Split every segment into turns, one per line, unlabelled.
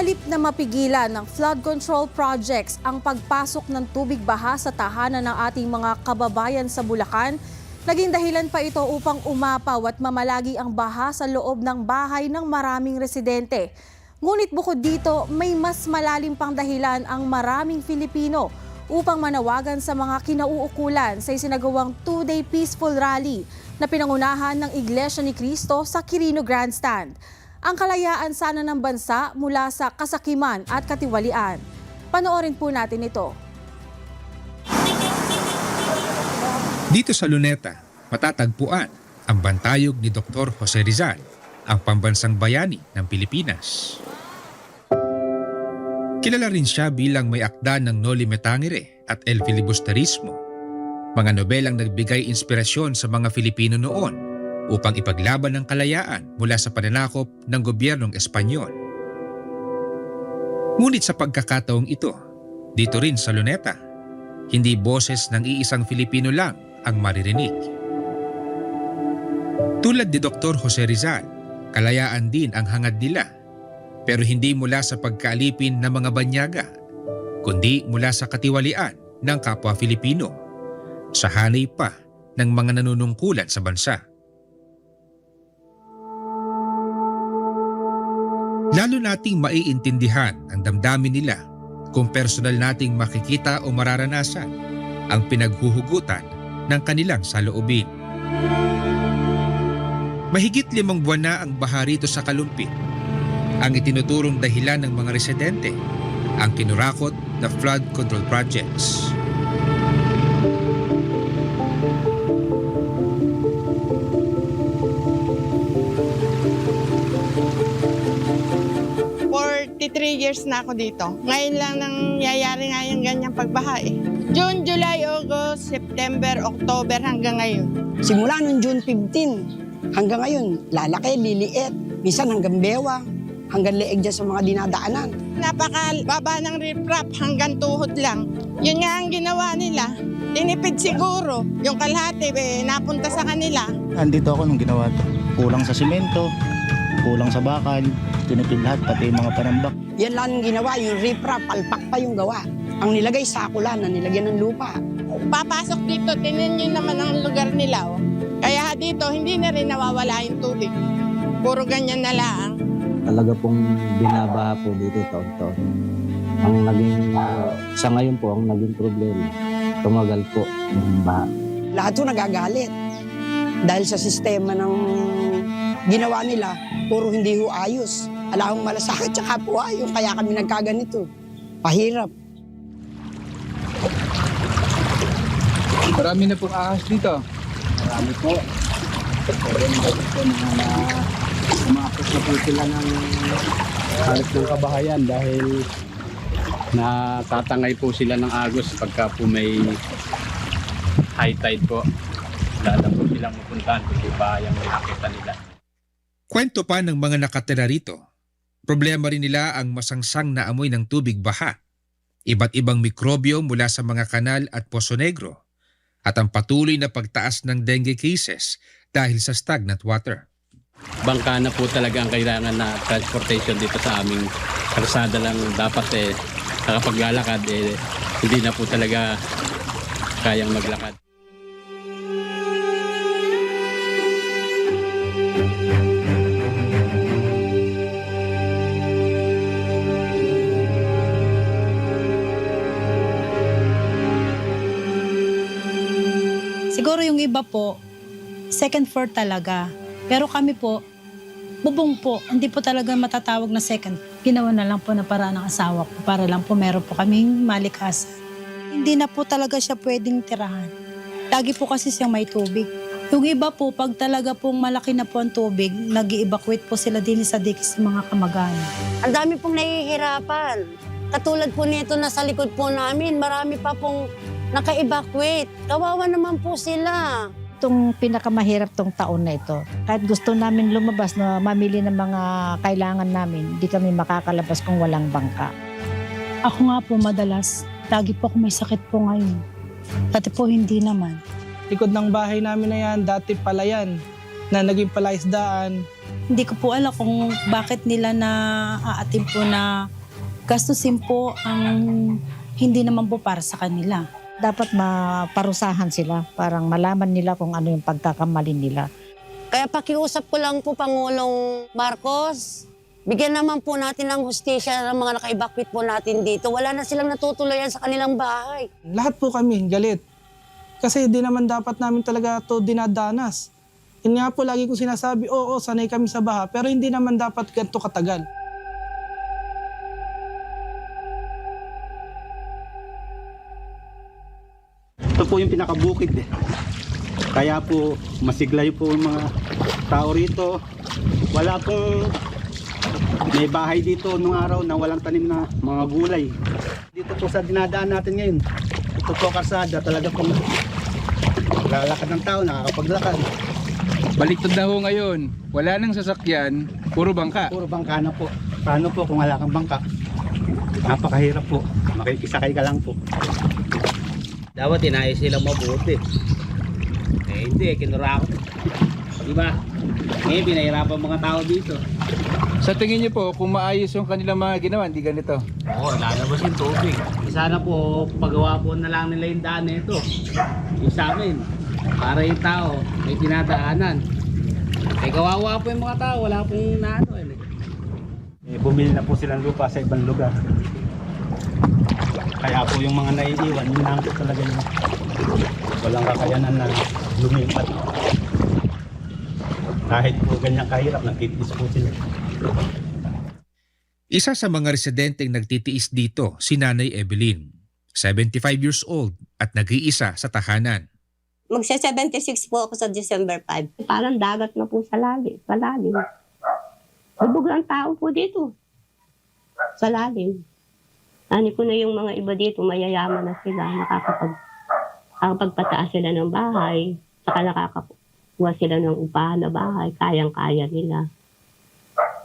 halip na mapigilan ng flood control projects ang pagpasok ng tubig baha sa tahanan ng ating mga kababayan sa Bulacan, naging dahilan pa ito upang umapaw at mamalagi ang baha sa loob ng bahay ng maraming residente. Ngunit bukod dito, may mas malalim pang dahilan ang maraming Filipino upang manawagan sa mga kinauukulan sa isinagawang 2-day peaceful rally na pinangunahan ng Iglesia ni Cristo sa Quirino Grandstand. Ang kalayaan sana ng bansa mula sa kasakiman at katiwalian. Panoorin po natin ito.
Dito sa Luneta, matatagpuan ang bantayog ni Dr. Jose Rizal, ang pambansang bayani ng Pilipinas. Kilala rin siya bilang may akda ng Noli Me Tangere at El Filibusterismo, mga nobelang nagbigay inspirasyon sa mga Filipino noon upang ipaglaban ang kalayaan mula sa pananakop ng gobyernong Espanyol. Ngunit sa pagkakataong ito, dito rin sa Luneta, hindi boses ng iisang Filipino lang ang maririnig. Tulad ni Dr. Jose Rizal, kalayaan din ang hangad nila, pero hindi mula sa pagkaalipin ng mga banyaga, kundi mula sa katiwalian ng kapwa Filipino, sa hanay pa ng mga nanunungkulan sa bansa. Lalo nating maiintindihan ang damdamin nila kung personal nating makikita o mararanasan ang pinaghuhugutan ng kanilang saloobin. Mahigit 5 buwan na ang baha rito sa Kalumpit. Ang itinuturong dahilan ng mga residente, ang kinurakot na flood control projects.
Three years na ako dito. Ngayon lang nangyayari nga yung ganyang pagbaha eh. June, July, August, September, October hanggang ngayon.
Simula noong June 15 hanggang ngayon, lalaki, liliit, minsan hanggang bewang, hanggang leeg dyan sa mga dinadaanan.
Napakababa ng riprap hanggang tuhod lang. Yun nga ang ginawa nila. Tinipid siguro. Yung kalahati napunta sa kanila.
Andito ako nung ginawa ito. Kulang sa simento, kulang sa bakal, tinipid lahat, pati yung mga panambak.
Yan lang ang ginawa, yung riprap, palpak pa yung gawa. Ang nilagay, sakulan na nilagyan ng lupa.
Papasok dito, tinin nyo naman ang lugar nila. Oh. Kaya dito, hindi na rin nawawala yung tubig. Puro ganyan na lang.
Talaga pong binabaha po dito taon-taon. Ang naging, sa ngayon po, ang naging problema, tumagal po yung baha.
Lahat po nagagalit. Dahil sa sistema ng ginawa nila, puro hindi ho ayos. Alahong malasakit tsaka po ayos, kaya kami nagkaganito. Pahirap.
Marami na pong ahas dito.
Marami po. Umapos na po sila ng halos ng kabahayan dahil natatangay po sila ng agos pagka po may high tide po. Lala po silang mapuntahan kung iba yung nakita nila.
Kwento pa ng mga nakatira rito, problema rin nila ang masangsang na amoy ng tubig baha, iba't ibang mikrobyo mula sa mga kanal at Poso Negro, at ang patuloy na pagtaas ng dengue cases dahil sa stagnant water.
Bangka na po talaga ang kailangan na transportation dito sa aming kalsada lang dapat nakapaglalakad hindi na po talaga kayang maglakad.
Siguro yung iba po, second floor talaga. Pero kami po, bubong po, hindi po talaga matatawag na second. Ginawa na lang po na paraan ng asawa ko para lang po meron po kaming malikasan. Hindi na po talaga siya pwedeng tirahan. Lagi po kasi siyang may tubig. Yung iba po, pag talaga pong malaki na po ang tubig, nag-i-evacuate po sila din sa dikis ng mga kamag-anak.
Ang dami pong nahihirapan. Katulad po nito na sa likod po namin, marami pa pong naka-evacuate. Kawawa naman po sila.
Itong pinakamahirap tong taon na ito. Kahit gusto namin lumabas na mamili ng mga kailangan namin, hindi kami makakalabas kung walang bangka.
Ako nga po madalas, lagi po ako may sakit po ngayon. Dati po hindi naman.
Likod ng bahay namin na yan, dati palayan, na naging palaisdaan.
Hindi ko po alam kung bakit nila na aatim po na gastusin po ang hindi naman po para sa kanila.
Dapat maparusahan sila, parang malaman nila kung ano yung pagkakamali nila.
Kaya pakiusap ko lang po Pangulong Marcos, bigyan naman po natin ng hustisya ng mga naka-evacuate po natin dito. Wala na silang natutuloyan sa kanilang bahay.
Lahat po kami galit. Kasi di naman dapat namin talaga to dinadanas. Yun nga po lagi kong sinasabi, oo, sanay kami sa baha, pero hindi naman dapat ganito katagal.
Ito po yung pinakabukid eh. Kaya po masiglay po yung mga tao rito. Wala pong may bahay dito nung araw na walang tanim na mga gulay. Dito po sa dinadaan natin ngayon. Ito po karsada talaga pong lalakad ng tao, nakakapaglakad.
Baliktad na ho ngayon. Wala nang sasakyan, puro bangka.
Puro bangka na po. Paano po kung wala kang bangka? Napakahirap po. Makikisakay ka lang po.
Dapat inayos silang mabuti. Hindi, kinurakot. Diba? Ngayon, pinahirapan mga tao dito.
Sa tingin niyo po, kung maayos yung kanilang mga ginawa, hindi ganito.
Oo, lalabas yung tubig. Sana po, pagawa po na lang nila yung daan nito. Yung sa amin. Para yung tao, may dinadaanan. Kawawa po yung mga tao, wala pong naano.
Bumili na po silang lupa sa ibang lugar. Kaya po yung mga naiiwan, minangkot talaga yung walang kakayanan na lumipat. Kahit po ganyan kahirap, nagtitiis po sila.
Isa sa mga residenteng nagtitiis dito si Nanay Evelyn, 75 years old at nag-iisa sa tahanan.
Magsa-76 po ako sa December 5. Parang dagat na po sa lalim. Lubog ang tao po dito. Sa lalim. Ani ko na yung mga iba dito, mayayaman na sila. Nakakapagpataas sila ng bahay. Saka nakakakuha sila ng upahan na bahay. Kayang-kaya nila.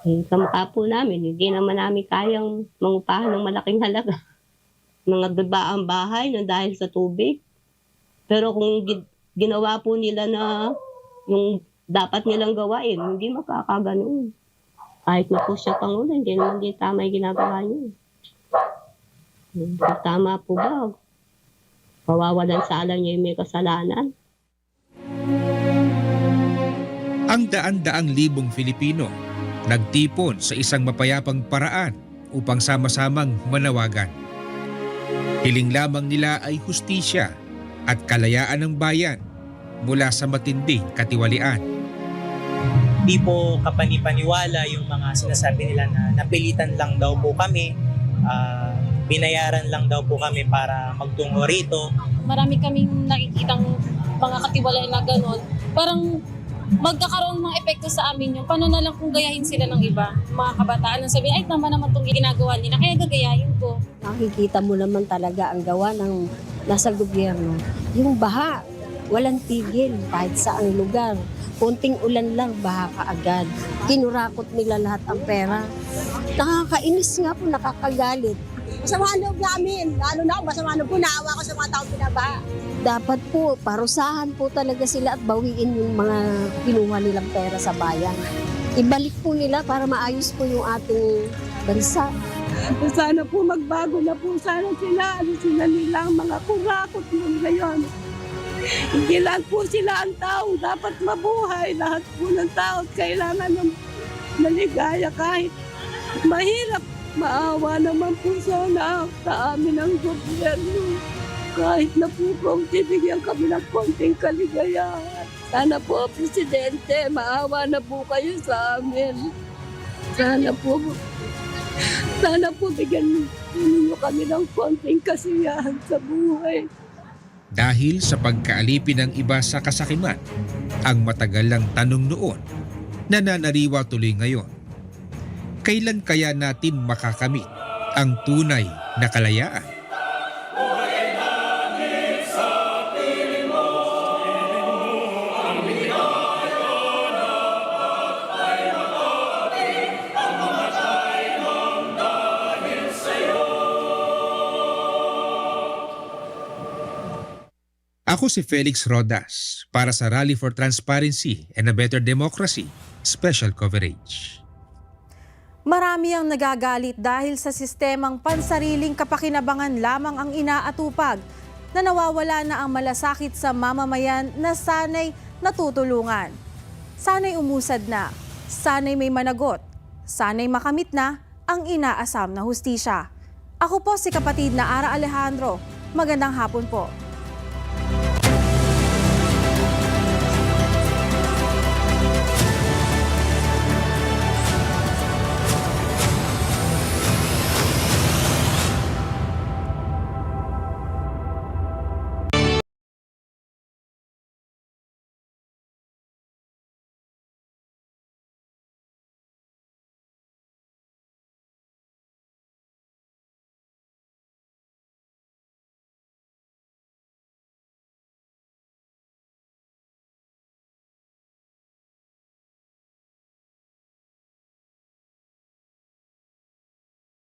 Kamukha po namin, hindi naman namin kayang mangupahan ng malaking halaga. Mga gabaang bahay na dahil sa tubig. Pero kung ginawa po nila na yung dapat nilang gawain, hindi makakaganoon. Kahit na po siya Pangulo, hindi naman din tama yung ginagawa niya. Tama po ba? Pawawalan sala niya yung may kasalanan.
Ang daan-daang libong Filipino nagtipon sa isang mapayapang paraan upang sama-samang manawagan. Hiling lamang nila ay hustisya at kalayaan ng bayan mula sa matinding katiwalian.
Di po kapanipaniwala yung mga sinasabi nila na napilitan lang daw po kami, binayaran lang daw po kami para magtungo rito.
Marami kaming nakikitang mga katiwala na gano'n. Parang magkakaroon ng epekto sa amin yung paano na lang kung gayahin sila ng iba. Mga kabataan ang sabihin, ay tama naman itong ginagawa nila, kaya gagayahin ko.
Nakikita mo naman talaga ang gawa ng nasa gobyerno. Yung baha, walang tigil kahit saang lugar. Konting ulan lang, baha ka agad. Kinurakot nila lahat ang pera. Nakakainis nga po, nakakagalit. Masama loob namin. Lalo na ako, masama loob po, naawa ko sa mga taong binabaha. Dapat po, parusahan po talaga sila at bawiin yung mga kinuha nilang pera sa bayan. Ibalik po nila para maayos po yung ating bansa.
Sana po magbago na po sana sila. Sila nilang mga kurakot mo ngayon. Hindi lang po sila ang tao. Dapat mabuhay. Lahat po ng tao kailangan ng maligaya kahit mahirap. Maawa naman po sana sa amin ang gobyerno. Kahit na po konti, bigyan kami ng konting kaligayahan. Sana po, Presidente, maawa na po kayo sa amin. Sana po bigyan ninyo kami ng konting kasiyahan sa buhay.
Dahil sa pagkaalipin ng iba sa kasakiman, ang matagal lang tanong noon, nananariwa tuloy ngayon. Kailan kaya natin makakamit ang tunay na kalayaan? Ako si Felix Rodas para sa Rally for Transparency and a Better Democracy special coverage.
Marami ang nagagalit dahil sa sistemang pansariling kapakinabangan lamang ang inaatupag na nawawala na ang malasakit sa mamamayan na sanay natutulungan. Sanay umusad na, sanay may managot, sanay makamit na ang inaasam na hustisya. Ako po si kapatid na Ara Alejandro. Magandang hapon po.